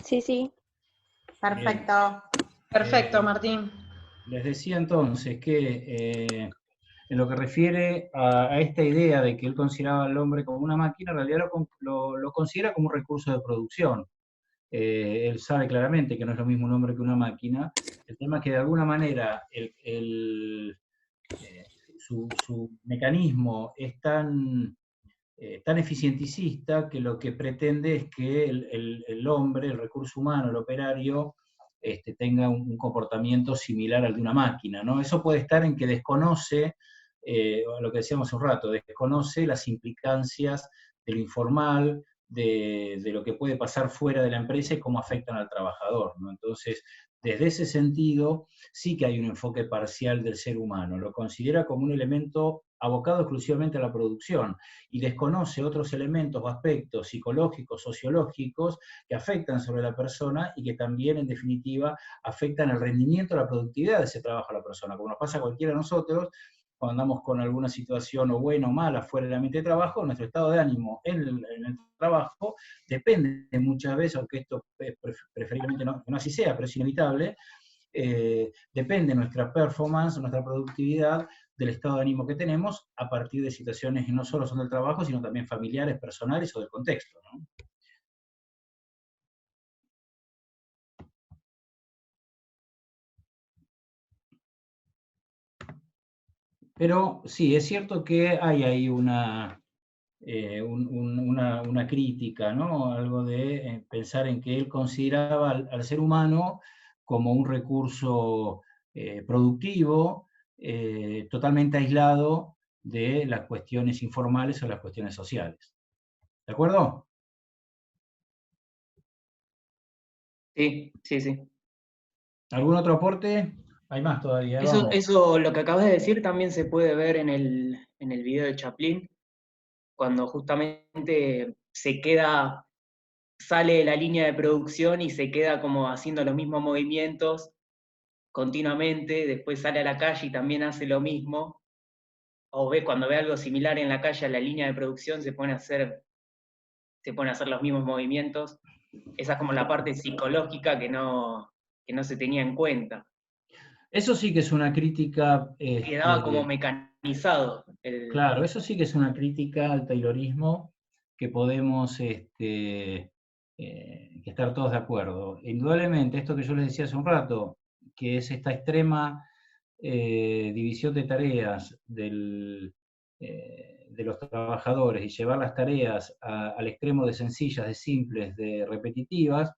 Sí, sí. Perfecto. Perfecto, Martín. Perfecto. Perfecto, Eh, Martín. Les decía entonces que en lo que refiere a esta idea de que él consideraba al hombre como una máquina, en realidad lo considera como un recurso de producción. Él sabe claramente que no es lo mismo un hombre que una máquina. El tema es que de alguna manera su mecanismo es tan eficienticista que lo que pretende es que el hombre, el recurso humano, el operario, tenga un comportamiento similar al de una máquina, ¿no? Eso puede estar en que desconoce, lo que decíamos hace un rato, desconoce las implicancias de lo informal, de lo que puede pasar fuera de la empresa y cómo afectan al trabajador, ¿no? Entonces, desde ese sentido, sí que hay un enfoque parcial del ser humano, lo considera como un elemento abocado exclusivamente a la producción y desconoce otros elementos o aspectos psicológicos, sociológicos que afectan sobre la persona y que también, en definitiva, afectan el rendimiento, la productividad de ese trabajo a la persona. Como nos pasa a cualquiera de nosotros, cuando andamos con alguna situación o buena o mala fuera del ambiente de trabajo, nuestro estado de ánimo en el trabajo depende muchas veces, aunque esto preferiblemente no así sea, pero es inevitable, depende nuestra performance, nuestra productividad del estado de ánimo que tenemos a partir de situaciones que no solo son del trabajo, sino también familiares, personales o del contexto, ¿no? Pero sí, es cierto que hay ahí una crítica, ¿no? Algo de pensar en que él consideraba al ser humano como un recurso productivo, totalmente aislado de las cuestiones informales o las cuestiones sociales. ¿De acuerdo? Sí, sí, sí. ¿Algún otro aporte? Hay más todavía, vamos. Eso, lo que acabas de decir también se puede ver en el video de Chaplin, cuando justamente sale de la línea de producción y se queda como haciendo los mismos movimientos continuamente, después sale a la calle y también hace lo mismo, o cuando ve algo similar en la calle a la línea de producción se pone a hacer los mismos movimientos. Esa es como la parte psicológica que no se tenía en cuenta. Eso sí que es una crítica. Quedaba como mecanizado. Claro, eso sí que es una crítica al taylorismo que podemos que estar todos de acuerdo. Indudablemente, esto que yo les decía hace un rato, que es esta extrema división de tareas de los trabajadores y llevar las tareas al extremo de sencillas, de simples, de repetitivas,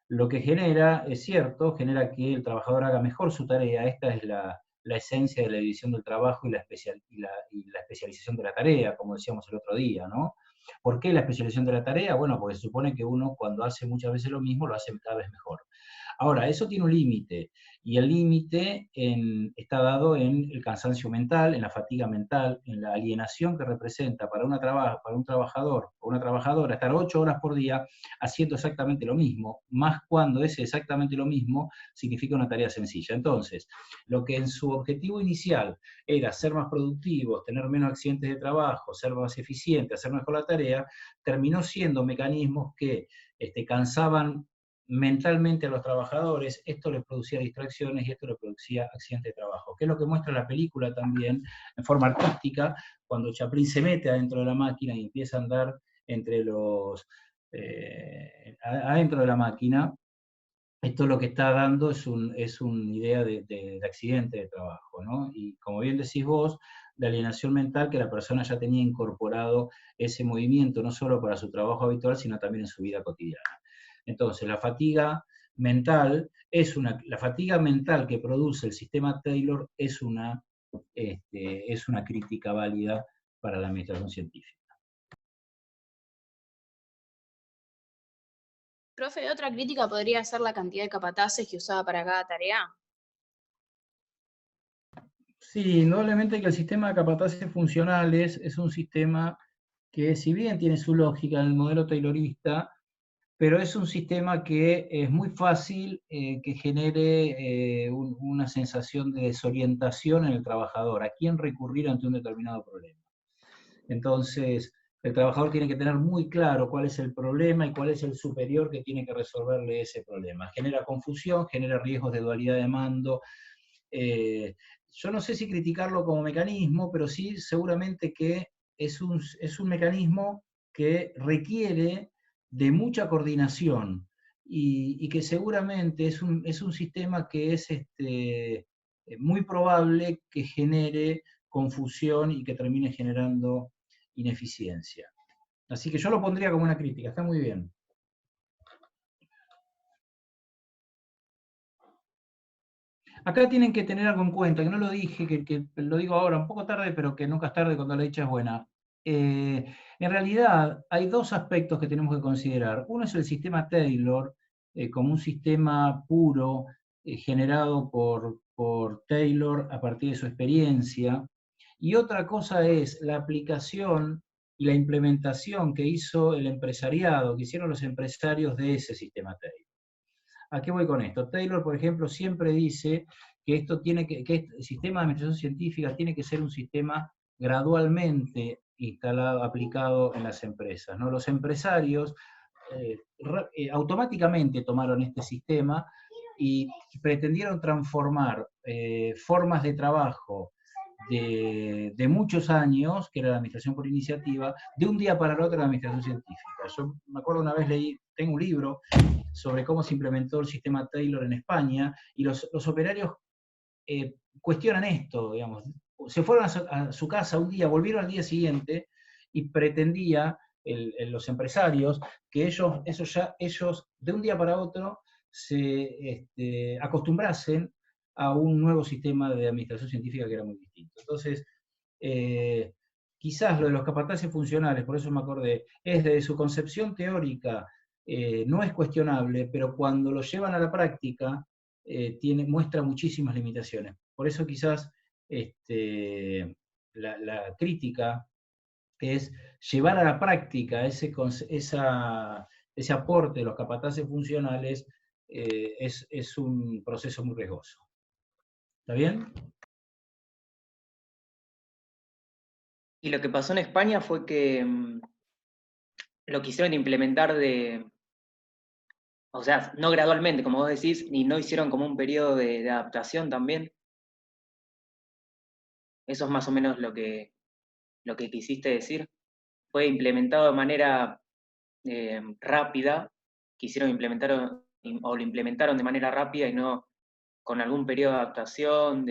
lo que genera, es cierto, genera que el trabajador haga mejor su tarea. Esta es la esencia de la división del trabajo y la especialización de la tarea, como decíamos el otro día, ¿no? ¿Por qué la especialización de la tarea? Bueno, porque se supone que uno cuando hace muchas veces lo mismo, lo hace cada vez mejor. Ahora, eso tiene un límite, y el límite está dado en el cansancio mental, en la fatiga mental, en la alienación que representa para un trabajador o una trabajadora estar 8 horas por día haciendo exactamente lo mismo, más cuando ese exactamente lo mismo significa una tarea sencilla. Entonces, lo que en su objetivo inicial era ser más productivos, tener menos accidentes de trabajo, ser más eficiente, hacer mejor la tarea, terminó siendo mecanismos que cansaban mentalmente a los trabajadores, esto les producía distracciones y esto les producía accidentes de trabajo, que es lo que muestra la película también en forma artística, cuando Chaplin se mete adentro de la máquina y empieza a andar entre adentro de la máquina. Esto lo que está dando es una idea de accidente de trabajo, ¿no? Y como bien decís vos, de alienación mental, que la persona ya tenía incorporado ese movimiento, no solo para su trabajo habitual, sino también en su vida cotidiana. Entonces, la fatiga mental que produce el sistema Taylor es una crítica válida para la administración científica. Profe, otra crítica podría ser la cantidad de capataces que usaba para cada tarea. Sí, indudablemente que el sistema de capataces funcionales es un sistema que, si bien tiene su lógica en el modelo taylorista, pero es un sistema que es muy fácil que genere una sensación de desorientación en el trabajador, a quién recurrir ante un determinado problema. Entonces, El trabajador tiene que tener muy claro cuál es el problema y cuál es el superior que tiene que resolverle ese problema. Genera confusión, genera riesgos de dualidad de mando. Yo no sé si criticarlo como mecanismo, pero sí seguramente que es un mecanismo que requiere de mucha coordinación y que seguramente es un sistema que es muy probable que genere confusión y que termine generando ineficiencia. Así que yo lo pondría como una crítica, está muy bien. Acá tienen que tener algo en cuenta, que no lo dije, que lo digo ahora, un poco tarde, pero que nunca es tarde cuando la dicha es buena. En realidad, hay dos aspectos que tenemos que considerar. Uno es el sistema Taylor, como un sistema puro, generado por Taylor a partir de su experiencia. Y otra cosa es la aplicación y la implementación que hizo el empresariado, que hicieron los empresarios de ese sistema Taylor. ¿A qué voy con esto? Taylor, por ejemplo, siempre dice que el sistema de administración científica tiene que ser un sistema gradualmente instalado, aplicado en las empresas, ¿no? Los empresarios automáticamente tomaron este sistema y pretendieron transformar formas de trabajo de muchos años, que era la administración por iniciativa, de un día para el otro la administración científica. Yo me acuerdo una vez tengo un libro sobre cómo se implementó el sistema Taylor en España, y los operarios cuestionan esto, digamos. Se fueron a su casa un día, volvieron al día siguiente, y pretendía los empresarios que ellos de un día para otro se acostumbrasen a un nuevo sistema de administración científica que era muy distinto. Entonces, quizás lo de los capataces funcionales, por eso me acordé, es desde su concepción teórica, no es cuestionable, pero cuando lo llevan a la práctica, muestra muchísimas limitaciones. Por eso quizás la crítica es llevar a la práctica ese aporte de los capataces funcionales, es un proceso muy riesgoso. ¿Está bien? Y lo que pasó en España fue que lo quisieron implementar o sea, no gradualmente, como vos decís, ni no hicieron como un periodo de adaptación también. Eso es más o menos lo que quisiste decir. Fue implementado de manera rápida, quisieron implementar o lo implementaron de manera rápida y no con algún periodo de adaptación,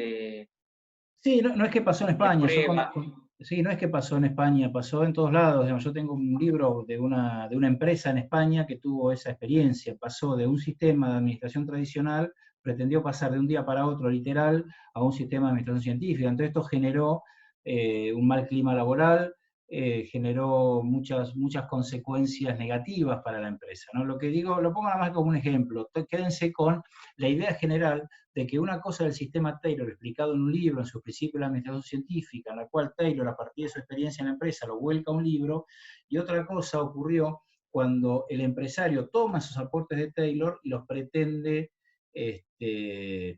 Sí, no es que pasó en España. prueba. Sí, no es que pasó en España, pasó en todos lados. Digamos, yo tengo un libro de una empresa en España que tuvo esa experiencia. Pasó de un sistema de administración tradicional, pretendió pasar de un día para otro, literal, a un sistema de administración científica. Entonces esto generó un mal clima laboral, generó muchas consecuencias negativas para la empresa, ¿no? Lo que digo, lo pongo nada más como un ejemplo. Quédense con la idea general de que una cosa del sistema Taylor, explicado en un libro, en sus principios de la administración científica, en la cual Taylor, a partir de su experiencia en la empresa, lo vuelca a un libro, y otra cosa ocurrió cuando el empresario toma esos aportes de Taylor y los pretende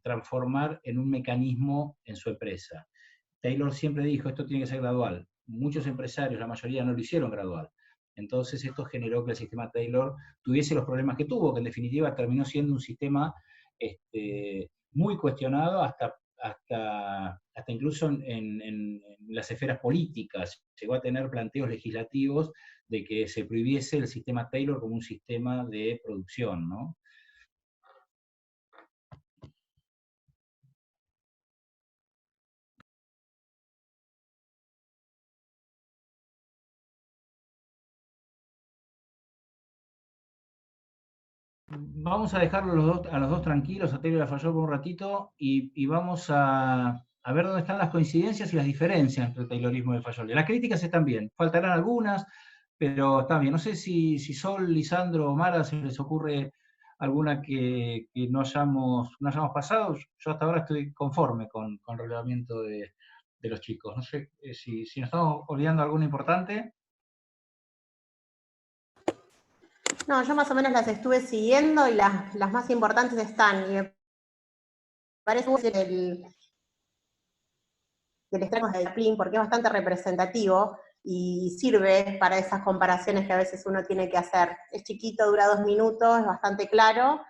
transformar en un mecanismo en su empresa. Taylor siempre dijo, esto tiene que ser gradual. Muchos empresarios, la mayoría, no lo hicieron gradual. Entonces esto generó que el sistema Taylor tuviese los problemas que tuvo, que en definitiva terminó siendo un sistema muy cuestionado hasta incluso en las esferas políticas. Llegó a tener planteos legislativos de que se prohibiese el sistema Taylor como un sistema de producción, ¿no? Vamos a dejarlo a los dos tranquilos, a Taylor y a Fayol por un ratito, y vamos a ver dónde están las coincidencias y las diferencias entre el Taylorismo y el Fayol. Las críticas están bien, faltarán algunas, pero están bien. No sé si Sol, Lisandro o Mara se les ocurre alguna que no hayamos pasado. Yo hasta ahora estoy conforme con el relevamiento de los chicos. No sé si nos estamos olvidando alguna importante. No, yo más o menos las estuve siguiendo y las más importantes están. Y me parece el extremo de Plin porque es bastante representativo. y sirve para esas comparaciones que a veces uno tiene que hacer. Es chiquito, dura 2 minutos, es bastante claro,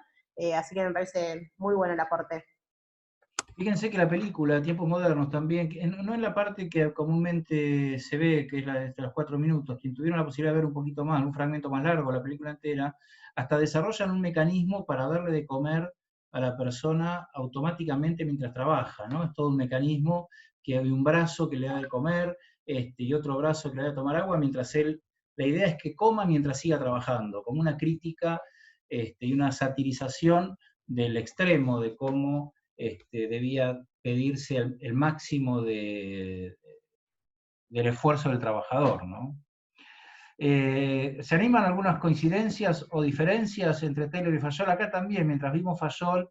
así que me parece muy bueno el aporte. Fíjense que la película, Tiempos Modernos también, no en la parte que comúnmente se ve, que es la de los 4 minutos, quien tuvieron la posibilidad de ver un poquito más, un fragmento más largo, la película entera, hasta desarrollan un mecanismo para darle de comer a la persona automáticamente mientras trabaja, ¿no? Es todo un mecanismo que hay un brazo que le da de comer y otro brazo que le da de tomar agua, mientras la idea es que coma mientras siga trabajando, como una crítica y una satirización del extremo de cómo debía pedirse el máximo del esfuerzo del trabajador, ¿no? ¿Se animan algunas coincidencias o diferencias entre Taylor y Fayol? Acá también, mientras vimos Fayol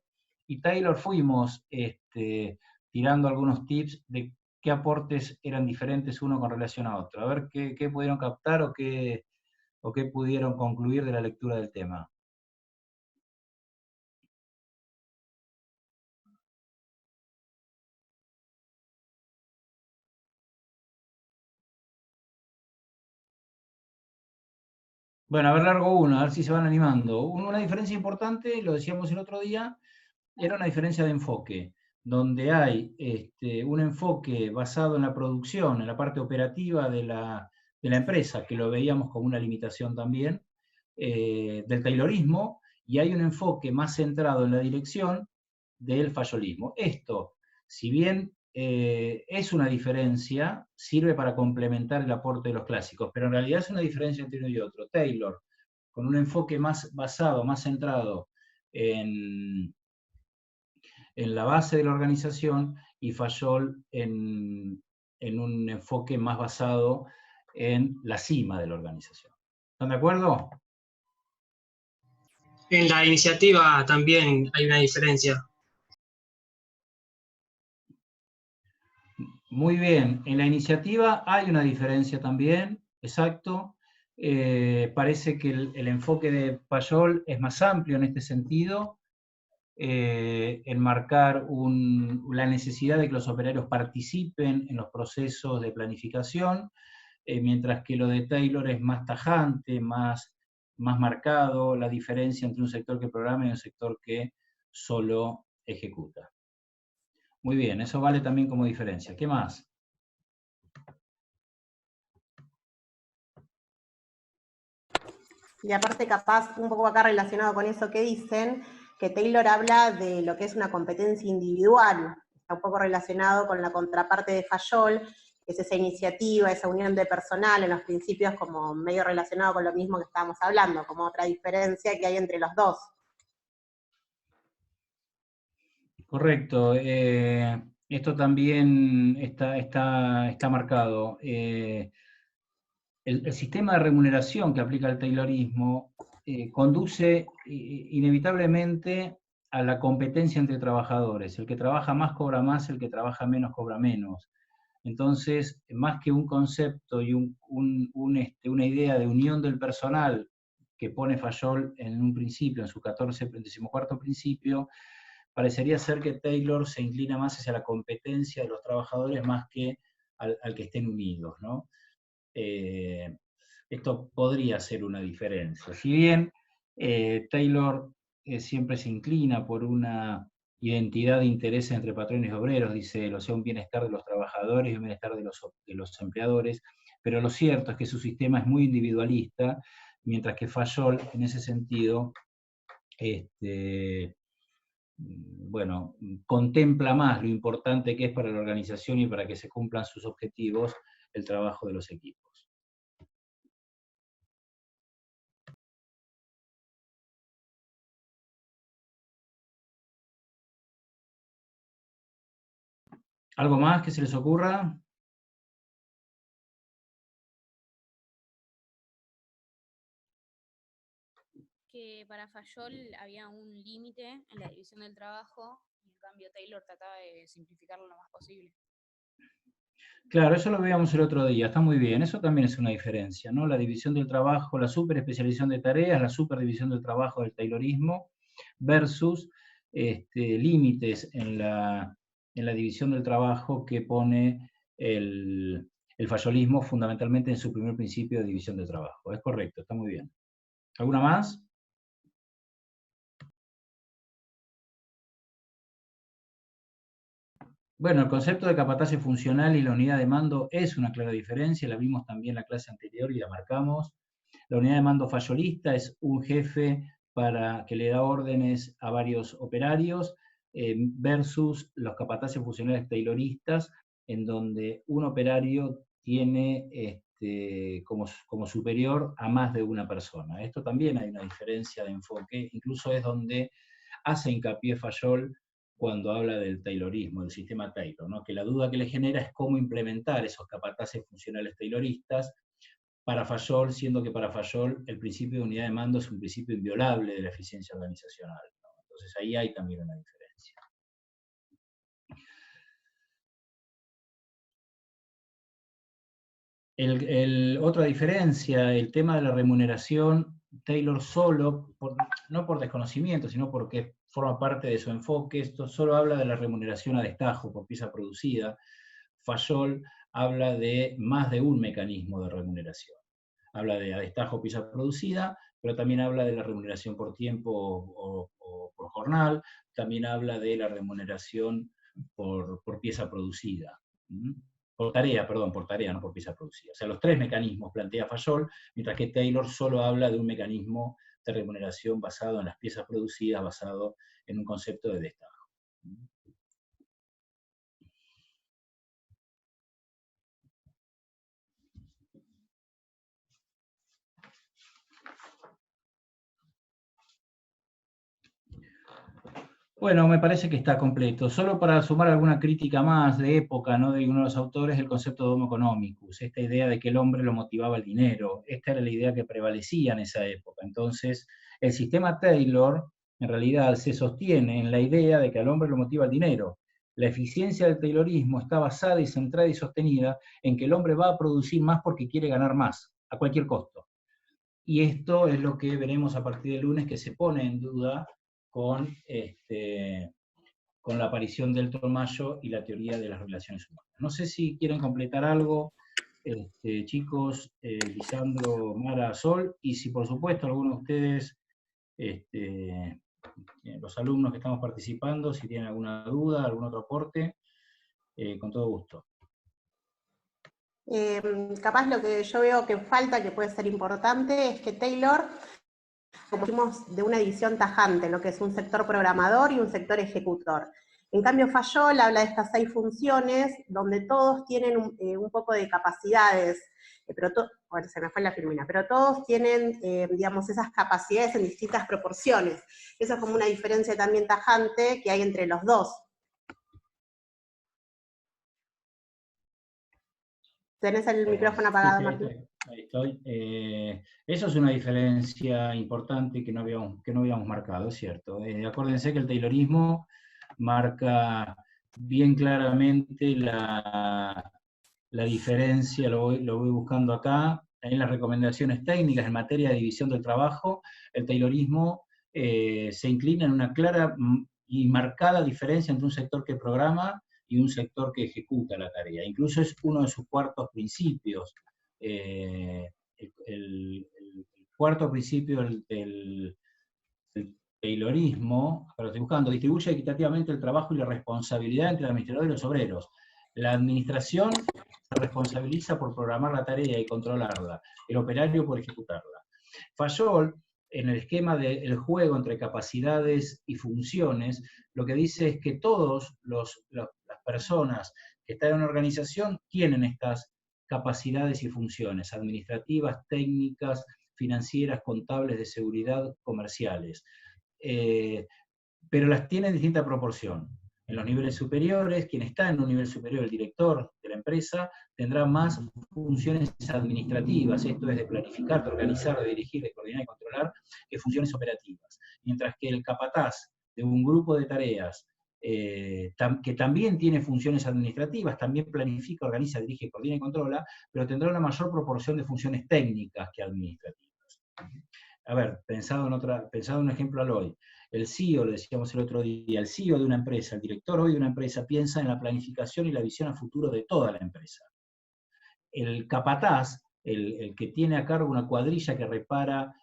y Taylor, fuimos tirando algunos tips de qué aportes eran diferentes uno con relación a otro. A ver qué pudieron captar o qué pudieron concluir de la lectura del tema. Bueno, a ver, largo uno, a ver si se van animando. Una diferencia importante, lo decíamos el otro día, era una diferencia de enfoque, donde hay un enfoque basado en la producción, en la parte operativa de la empresa, que lo veíamos como una limitación también, del taylorismo, y hay un enfoque más centrado en la dirección del fayolismo. Esto, si bien es una diferencia, sirve para complementar el aporte de los clásicos, pero en realidad es una diferencia entre uno y otro. Taylor, con un enfoque más basado, más centrado en la base de la organización, y Fayol en un enfoque más basado en la cima de la organización. ¿Están de acuerdo? En la iniciativa también hay una diferencia. Muy bien, en la iniciativa hay una diferencia también, exacto. Parece que el enfoque de Fayol es más amplio en este sentido, enmarcar la necesidad de que los operarios participen en los procesos de planificación, mientras que lo de Taylor es más tajante, más marcado, la diferencia entre un sector que programa y un sector que solo ejecuta. Muy bien, eso vale también como diferencia. ¿Qué más? Y aparte, capaz, un poco acá relacionado con eso que dicen, que Taylor habla de lo que es una competencia individual, está un poco relacionado con la contraparte de Fayol, que es esa iniciativa, esa unión de personal, en los principios como medio relacionado con lo mismo que estábamos hablando, como otra diferencia que hay entre los dos. Correcto. Esto también está marcado. El sistema de remuneración que aplica el taylorismo conduce inevitablemente a la competencia entre trabajadores. El que trabaja más cobra más, el que trabaja menos cobra menos. Entonces, más que un concepto y una idea de unión del personal que pone Fayol en un principio, en su 14º principio, parecería ser que Taylor se inclina más hacia la competencia de los trabajadores más que al que estén unidos, ¿no? Esto podría ser una diferencia. Si bien Taylor siempre se inclina por una identidad de interés entre patrones y obreros, dice él, o sea, un bienestar de los trabajadores y un bienestar de los empleadores, pero lo cierto es que su sistema es muy individualista, mientras que Fayol, en ese sentido, bueno, contempla más lo importante que es para la organización y para que se cumplan sus objetivos el trabajo de los equipos. ¿Algo más que se les ocurra? Que para Fayol había un límite en la división del trabajo y en cambio Taylor trataba de simplificarlo lo más posible. Claro, eso lo veíamos el otro día, está muy bien, eso también es una diferencia, ¿no? La división del trabajo, la superespecialización de tareas, la superdivisión del trabajo del taylorismo versus límites en la división del trabajo que pone el el fallolismo fundamentalmente en su primer principio de división de trabajo. Es correcto, está muy bien. ¿Alguna más? Bueno, el concepto de capataz funcional y la unidad de mando es una clara diferencia, la vimos también en la clase anterior y la marcamos. La unidad de mando fallolista es un jefe que le da órdenes a varios operarios, versus los capataces funcionales tayloristas, en donde un operario tiene como superior a más de una persona. Esto también hay una diferencia de enfoque, incluso es donde hace hincapié Fayol cuando habla del taylorismo, del sistema Taylor, ¿no? Que la duda que le genera es cómo implementar esos capataces funcionales tayloristas para Fayol, siendo que para Fayol el principio de unidad de mando es un principio inviolable de la eficiencia organizacional, ¿no? Entonces ahí hay también una diferencia. Otra diferencia, el tema de la remuneración, Taylor solo, no por desconocimiento, sino porque forma parte de su enfoque, esto solo habla de la remuneración a destajo por pieza producida. Fayol habla de más de un mecanismo de remuneración. Habla de a destajo pieza producida, pero también habla de la remuneración por tiempo o por jornal, también habla de la remuneración por pieza producida. Por tarea, no por pieza producida. O sea, los tres mecanismos plantea Fayol, mientras que Taylor solo habla de un mecanismo de remuneración basado en las piezas producidas, basado en un concepto de destajo. Bueno, me parece que está completo. Solo para sumar alguna crítica más de época, ¿no? De uno de los autores, el concepto de homo economicus, esta idea de que el hombre lo motivaba el dinero. Esta era la idea que prevalecía en esa época. Entonces, el sistema Taylor, en realidad, se sostiene en la idea de que al hombre lo motiva el dinero. La eficiencia del taylorismo está basada y centrada y sostenida en que el hombre va a producir más porque quiere ganar más, a cualquier costo. Y esto es lo que veremos a partir del lunes, que se pone en duda con la aparición del Tomayo y la teoría de las relaciones humanas. No sé si quieren completar algo, chicos, Lisandro, Mara, Sol, y si por supuesto alguno de ustedes, los alumnos que estamos participando, si tienen alguna duda, algún otro aporte, con todo gusto. Capaz lo que yo veo que falta, que puede ser importante, es que Taylor, como dijimos, de una división tajante, lo que es un sector programador y un sector ejecutor. En cambio, Fayol habla de estas 6 funciones, donde todos tienen un poco de capacidades, pero bueno, se me fue la firmina, pero todos tienen, digamos, esas capacidades en distintas proporciones. Eso es como una diferencia también tajante que hay entre los dos. ¿Tenés el micrófono apagado, sí, Martín? Ahí estoy. Eso es una diferencia importante que no habíamos marcado, es cierto. Acuérdense que el taylorismo marca bien claramente la diferencia, lo voy buscando acá, en las recomendaciones técnicas en materia de división del trabajo, el taylorismo se inclina en una clara y marcada diferencia entre un sector que programa y un sector que ejecuta la tarea. Incluso es uno de sus cuartos principios. El cuarto principio del taylorismo, pero estoy buscando, distribuye equitativamente el trabajo y la responsabilidad entre el administrador y los obreros. La administración se responsabiliza por programar la tarea y controlarla, el operario por ejecutarla. Fayol, en el esquema del juego entre capacidades y funciones, lo que dice es que todas las personas que están en una organización tienen estas capacidades y funciones administrativas, técnicas, financieras, contables, de seguridad, comerciales. Pero las tiene en distinta proporción. En los niveles superiores, quien está en un nivel superior, el director de la empresa, tendrá más funciones administrativas, esto es de planificar, de organizar, de dirigir, de coordinar y controlar, que funciones operativas. Mientras que el capataz de un grupo de tareas, que también tiene funciones administrativas, también planifica, organiza, dirige, coordina y controla, pero tendrá una mayor proporción de funciones técnicas que administrativas. A ver, pensado en un ejemplo al hoy. El CEO, lo decíamos el otro día, el CEO de una empresa, el director hoy de una empresa, piensa en la planificación y la visión a futuro de toda la empresa. el capataz, el que tiene a cargo una cuadrilla que repara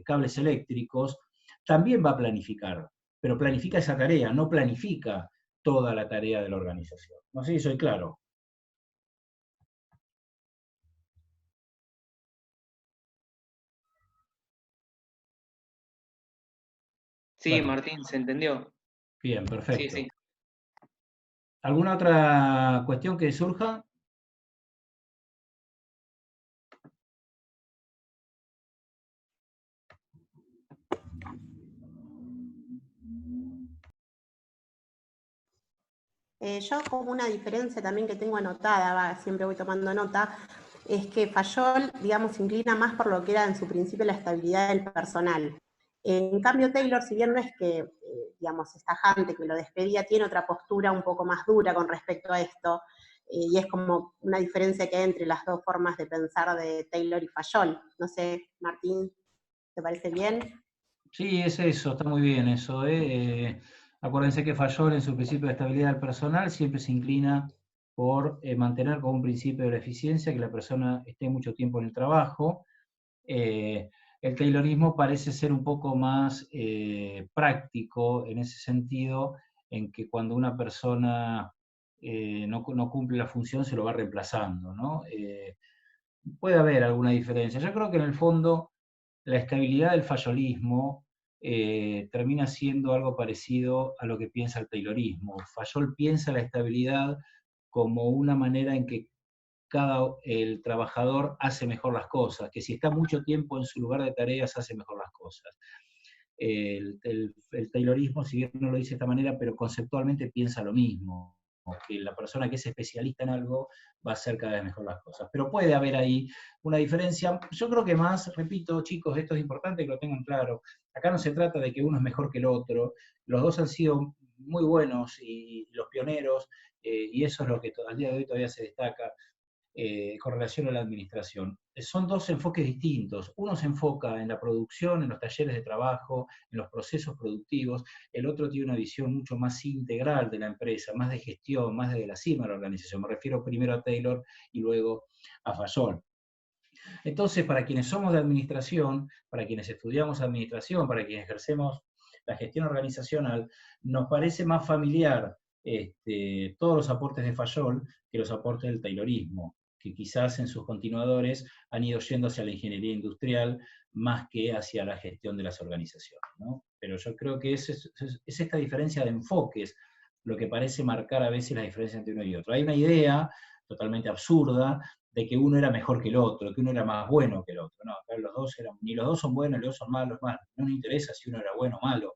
cables eléctricos, también va a planificar, pero planifica esa tarea, no planifica toda la tarea de la organización. No sé si soy claro. Sí, Bueno, Martín, ¿se entendió? bien, Sí, perfecto. sí. ¿Alguna otra cuestión que surja? Yo como una diferencia también que tengo anotada, siempre voy tomando nota, es que Fayol, digamos, se inclina más por lo que era en su principio la estabilidad del personal. En cambio, Taylor, si bien no es que, digamos, es tajante, que lo despedía, tiene otra postura un poco más dura con respecto a esto, y es como una diferencia que hay entre las dos formas de pensar de Taylor y Fayol. No sé, Martín, ¿te parece bien? Sí, es eso, está muy bien eso. Acuérdense que Fayol en su principio de estabilidad del personal siempre se inclina por mantener como un principio de la eficiencia que la persona esté mucho tiempo en el trabajo. El taylorismo parece ser un poco más práctico en ese sentido, en que cuando una persona no cumple la función se lo va reemplazando, ¿no? Puede haber alguna diferencia. Yo creo que en el fondo la estabilidad del fayolismo termina siendo algo parecido a lo que piensa el taylorismo. Fayol piensa la estabilidad como una manera en que el trabajador hace mejor las cosas, que si está mucho tiempo en su lugar de tareas hace mejor las cosas. El taylorismo, si bien no lo dice de esta manera, pero conceptualmente piensa lo mismo, que la persona que es especialista en algo va a hacer cada vez mejor las cosas. Pero puede haber ahí una diferencia. Yo creo que más, repito, chicos, esto es importante que lo tengan claro. Acá no se trata de que uno es mejor que el otro. Los dos han sido muy buenos y los pioneros, y eso es lo que al día de hoy todavía se destaca. Con relación a la administración. Son dos enfoques distintos. Uno se enfoca en la producción, en los talleres de trabajo, en los procesos productivos. El otro tiene una visión mucho más integral de la empresa, más de gestión, más desde la cima de la organización. Me refiero primero a Taylor y luego a Fayol. Entonces, para quienes somos de administración, para quienes estudiamos administración, para quienes ejercemos la gestión organizacional, nos parece más familiar todos los aportes de Fayol que los aportes del taylorismo, que quizás en sus continuadores han ido yendo hacia la ingeniería industrial más que hacia la gestión de las organizaciones, ¿no? Pero yo creo que es esta diferencia de enfoques lo que parece marcar a veces la diferencia entre uno y otro. Hay una idea totalmente absurda de que uno era mejor que el otro, que uno era más bueno que el otro. No, los dos ni los dos son buenos, ni los dos son malos, no nos interesa si uno era bueno o malo.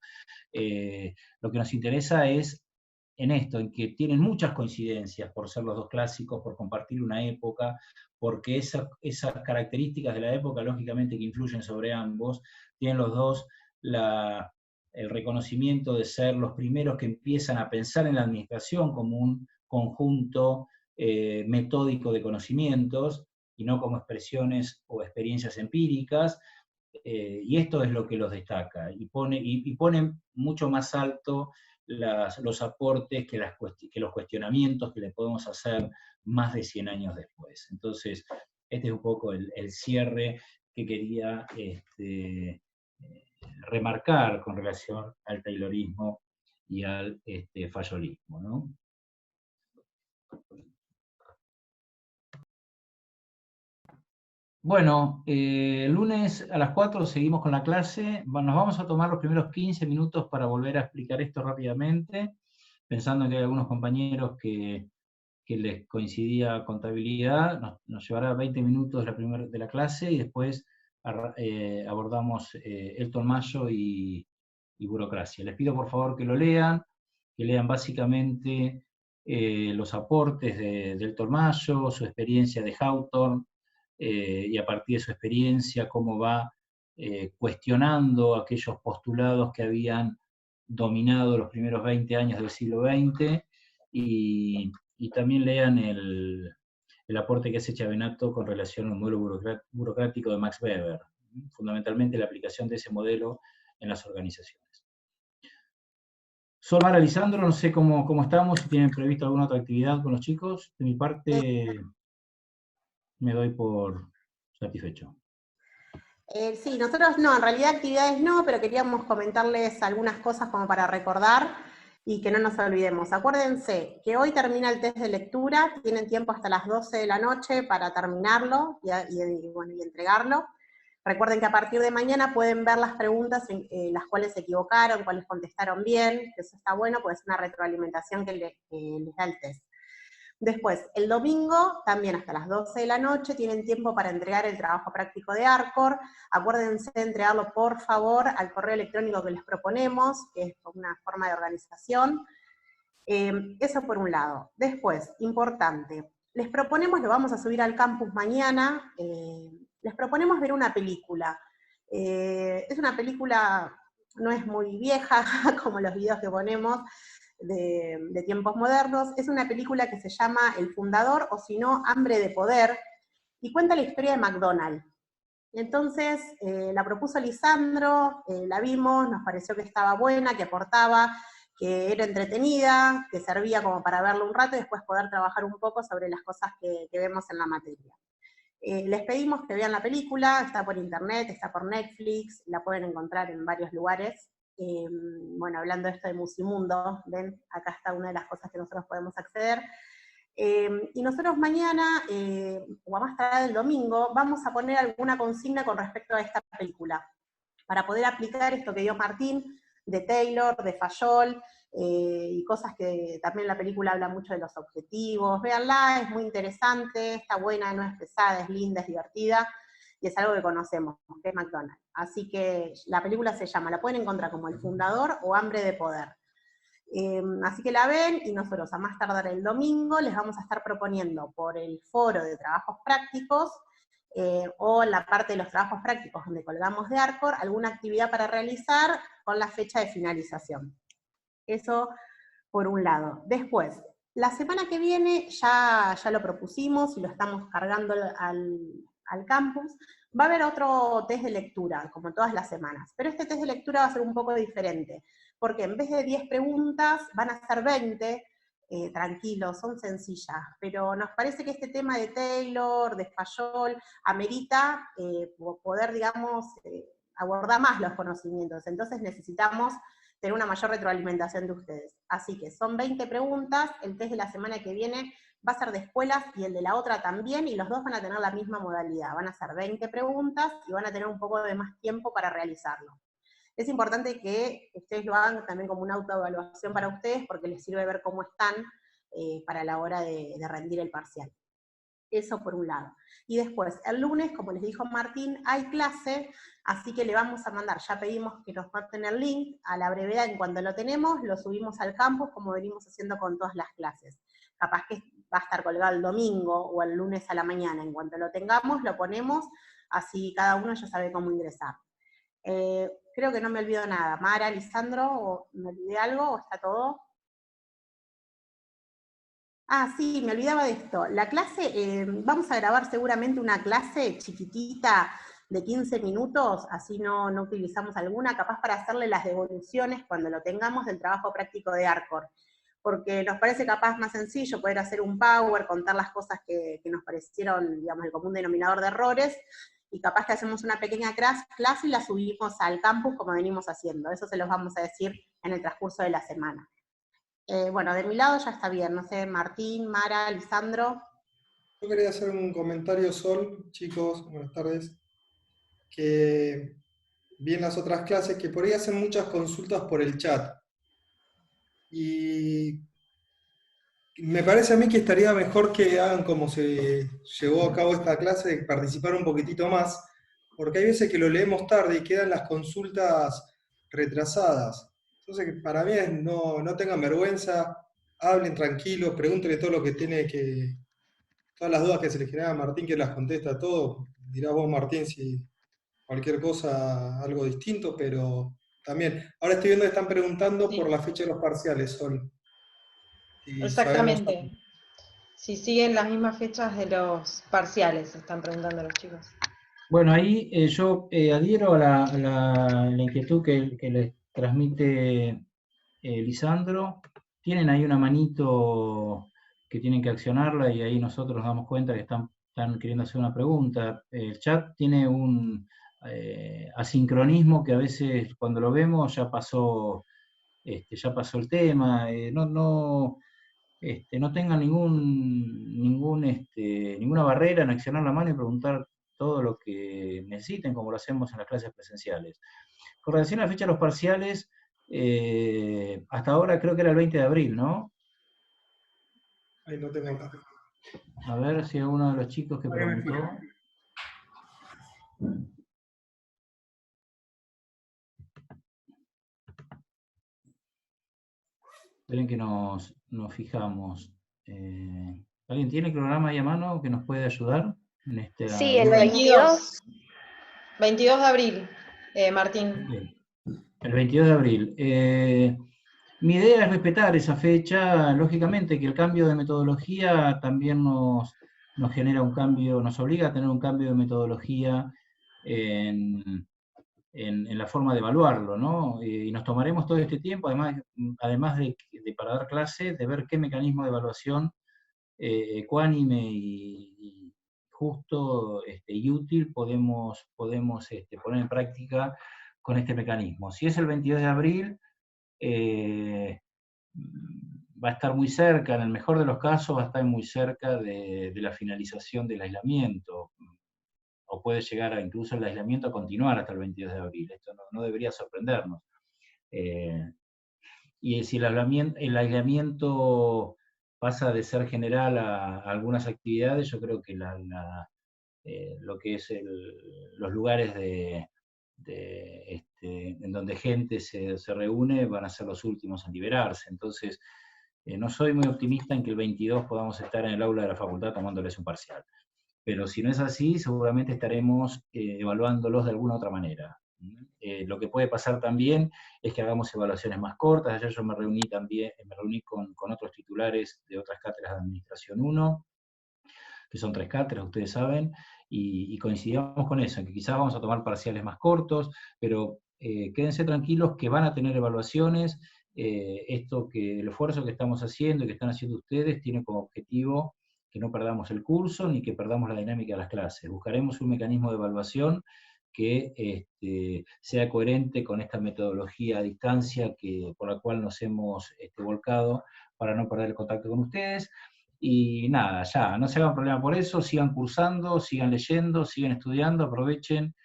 Lo que nos interesa es en esto, en que tienen muchas coincidencias por ser los dos clásicos, por compartir una época, porque esas características de la época, lógicamente, que influyen sobre ambos, tienen los dos el reconocimiento de ser los primeros que empiezan a pensar en la administración como un conjunto metódico de conocimientos y no como expresiones o experiencias empíricas, y esto es lo que los destaca, y pone mucho más alto los aportes que los cuestionamientos que le podemos hacer más de 100 años después. Entonces, este es un poco el cierre que quería remarcar con relación al taylorismo y al fayolismo, ¿no? Bueno, el lunes a las 4 seguimos con la clase. Nos vamos a tomar los primeros 15 minutos para volver a explicar esto rápidamente, pensando en que hay algunos compañeros que les coincidía contabilidad. Nos llevará 20 minutos de la clase y después abordamos Elton Mayo y burocracia. Les pido por favor que lo lean, que lean básicamente los aportes de Elton Mayo, su experiencia de Hawthorne, y a partir de su experiencia cómo va cuestionando aquellos postulados que habían dominado los primeros 20 años del siglo XX, y también lean el aporte que hace Chavenato con relación al modelo burocrático de Max Weber, fundamentalmente la aplicación de ese modelo en las organizaciones. Solmar, Lisandro, no sé cómo estamos, si tienen previsto alguna otra actividad con los chicos. De mi parte... me doy por satisfecho. Sí, nosotros no, en realidad actividades no, pero queríamos comentarles algunas cosas como para recordar y que no nos olvidemos. Acuérdense que hoy termina el test de lectura, tienen tiempo hasta las 12 de la noche para terminarlo y entregarlo. Recuerden que a partir de mañana pueden ver las preguntas en las cuales se equivocaron, cuáles contestaron bien, que eso está bueno, pues es una retroalimentación que les da el test. Después, el domingo, también hasta las 12 de la noche, tienen tiempo para entregar el trabajo práctico de ARCOR. Acuérdense de entregarlo, por favor, al correo electrónico que les proponemos, que es una forma de organización. Eso por un lado. Después, importante, les proponemos, lo vamos a subir al campus mañana, les proponemos ver una película. Es una película, no es muy vieja, como los videos que ponemos, de tiempos modernos. Es una película que se llama El Fundador, o si no, Hambre de Poder, y cuenta la historia de McDonald's. Entonces, la propuso Lisandro, la vimos, nos pareció que estaba buena, que aportaba, que era entretenida, que servía como para verlo un rato y después poder trabajar un poco sobre las cosas que vemos en la materia. Les pedimos que vean la película, está por internet, está por Netflix, la pueden encontrar en varios lugares. Bueno, hablando de esto de Musimundo, ven, acá está una de las cosas que nosotros podemos acceder. Y nosotros mañana, o a más tarde el domingo, vamos a poner alguna consigna con respecto a esta película, para poder aplicar esto que dio Martín, de Taylor, de Fayol, y cosas que también la película habla mucho de los objetivos. Véanla, es muy interesante, está buena, no es pesada, es linda, es divertida, y es algo que conocemos, que es McDonald's. Así que la película se llama, la pueden encontrar como El Fundador o Hambre de Poder. Así que la ven, y nosotros a más tardar el domingo les vamos a estar proponiendo por el foro de trabajos prácticos, o en la parte de los trabajos prácticos donde colgamos de ARCOR, alguna actividad para realizar con la fecha de finalización. Eso por un lado. Después, la semana que viene ya lo propusimos y lo estamos cargando al campus. Va a haber otro test de lectura, como todas las semanas, pero este test de lectura va a ser un poco diferente, porque en vez de 10 preguntas van a ser 20, tranquilos, son sencillas, pero nos parece que este tema de Taylor, de Fayol, amerita poder, digamos, abordar más los conocimientos, entonces necesitamos tener una mayor retroalimentación de ustedes. Así que son 20 preguntas, el test de la semana que viene va a ser de escuelas y el de la otra también, y los dos van a tener la misma modalidad, van a ser 20 preguntas y van a tener un poco de más tiempo para realizarlo. Es importante que ustedes lo hagan también como una autoevaluación para ustedes, porque les sirve ver cómo están para la hora de rendir el parcial. Eso por un lado. Y después, el lunes, como les dijo Martín, hay clase, así que le vamos a mandar, ya pedimos que nos manden el link a la brevedad, en cuanto lo tenemos, lo subimos al campus, como venimos haciendo con todas las clases. Capaz que va a estar colgado el domingo o el lunes a la mañana, en cuanto lo tengamos, lo ponemos, así cada uno ya sabe cómo ingresar. Creo que no me olvido nada. Mara, Lisandro, ¿o me olvidé algo o está todo? Ah, sí, me olvidaba de esto. La clase, vamos a grabar seguramente una clase chiquitita de 15 minutos, así no utilizamos alguna, capaz para hacerle las devoluciones cuando lo tengamos del trabajo práctico de ARCOR. Porque nos parece capaz más sencillo poder hacer un power, contar las cosas que nos parecieron, digamos, el común denominador de errores, y capaz que hacemos una pequeña clase y la subimos al campus como venimos haciendo. Eso se los vamos a decir en el transcurso de la semana. Bueno, de mi lado ya está bien, no sé, Martín, Mara, Lisandro. Yo quería hacer un comentario, Sol, chicos, buenas tardes, que vi en las otras clases que por ahí hacen muchas consultas por el chat. Y me parece a mí que estaría mejor que hagan como se llevó a cabo esta clase, de participar un poquitito más, porque hay veces que lo leemos tarde y quedan las consultas retrasadas. Entonces, para mí es no tengan vergüenza, hablen tranquilos, pregúntenle todo lo que tiene que, todas las dudas que se les genera a Martín, que las contesta todo. Dirás vos, Martín, si cualquier cosa, algo distinto, pero también. Ahora estoy viendo que están preguntando por la fecha de los parciales, Sol. Si Exactamente. sabemos... Si siguen las mismas fechas de los parciales, están preguntando los chicos. Bueno, ahí yo adhiero a la inquietud que les transmite Lisandro. Tienen ahí una manito que tienen que accionarla y ahí nosotros nos damos cuenta que están están queriendo hacer una pregunta. El chat tiene un asincronismo que a veces cuando lo vemos ya pasó el tema. No tengan ninguna barrera en accionar la mano y preguntar todo lo que necesiten, como lo hacemos en las clases presenciales. Con relación a la fecha de los parciales, hasta ahora creo que era el 20 de abril, ¿no? Ahí no tengo nada. A ver si alguno de los chicos que preguntó. Esperen que nos fijamos. ¿Alguien tiene el programa ahí a mano que nos puede ayudar? Sí, el 22. 22 de abril, Martín. Bien. El 22 de abril. Mi idea es respetar esa fecha. Lógicamente que el cambio de metodología también nos genera un cambio, nos obliga a tener un cambio de metodología en la forma de evaluarlo, ¿no? Y nos tomaremos todo este tiempo, además de para dar clase, de ver qué mecanismo de evaluación ecuánime y justo y útil podemos poner en práctica con este mecanismo. Si es el 22 de abril, va a estar muy cerca, en el mejor de los casos, va a estar muy cerca de la finalización del aislamiento, o puede llegar incluso el aislamiento a continuar hasta el 22 de abril. Esto no debería sorprendernos. Y si el aislamiento pasa de ser general a algunas actividades, yo creo que lo que es los lugares en donde gente se reúne van a ser los últimos en liberarse. Entonces, no soy muy optimista en que el 22 podamos estar en el aula de la facultad tomándoles un parcial. Pero si no es así, seguramente estaremos evaluándolos de alguna otra manera. Lo que puede pasar también es que hagamos evaluaciones más cortas. Ayer yo me reuní con otros titulares de otras cátedras de Administración 1, que son 3 cátedras, ustedes saben, y coincidimos con eso, en que quizás vamos a tomar parciales más cortos, pero quédense tranquilos que van a tener evaluaciones. El esfuerzo que estamos haciendo y que están haciendo ustedes tiene como objetivo que no perdamos el curso ni que perdamos la dinámica de las clases. Buscaremos un mecanismo de evaluación que sea coherente con esta metodología a distancia por la cual nos hemos volcado para no perder el contacto con ustedes. Y nada, ya, no se hagan problema por eso, sigan cursando, sigan leyendo, sigan estudiando, aprovechen.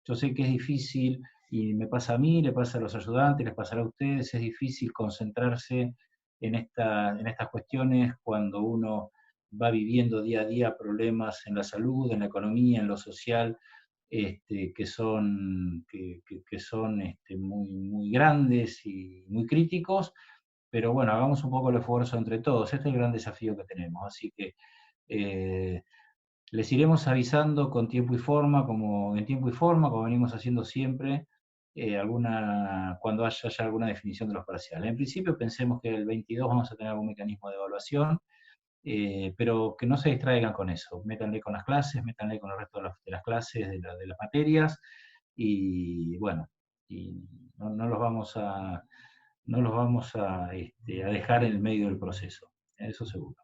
Yo sé que es difícil, y me pasa a mí, le pasa a los ayudantes, les pasará a ustedes, es difícil concentrarse en estas cuestiones cuando uno va viviendo día a día problemas en la salud, en la economía, en lo social, que son muy, muy grandes y muy críticos, pero bueno, hagamos un poco el esfuerzo entre todos, este es el gran desafío que tenemos, así que les iremos avisando con tiempo y forma, como venimos haciendo siempre, cuando haya ya alguna definición de los parciales. En principio pensemos que el 22 vamos a tener algún mecanismo de evaluación, pero que no se distraigan con eso, métanle con las clases, métanle con el resto de las clases, de las materias, y bueno, y no los vamos a dejar en el medio del proceso, eso seguro.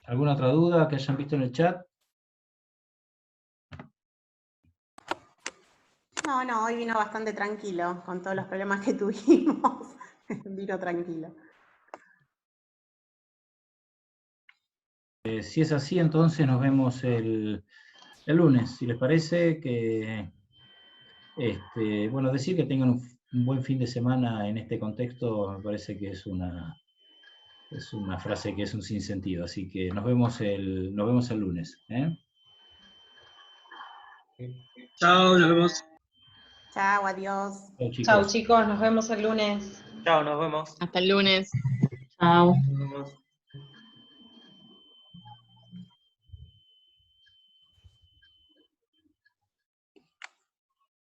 ¿Alguna otra duda que hayan visto en el chat? No, hoy vino bastante tranquilo, con todos los problemas que tuvimos, vino tranquilo. Si es así, entonces nos vemos el lunes, si les parece, bueno, decir que tengan un buen fin de semana en este contexto, me parece que es una frase que es un sinsentido, así que nos vemos el lunes. Chao, nos vemos. Chao, adiós. Chao chicos, nos vemos el lunes. Chao, nos vemos. Hasta el lunes. Chao.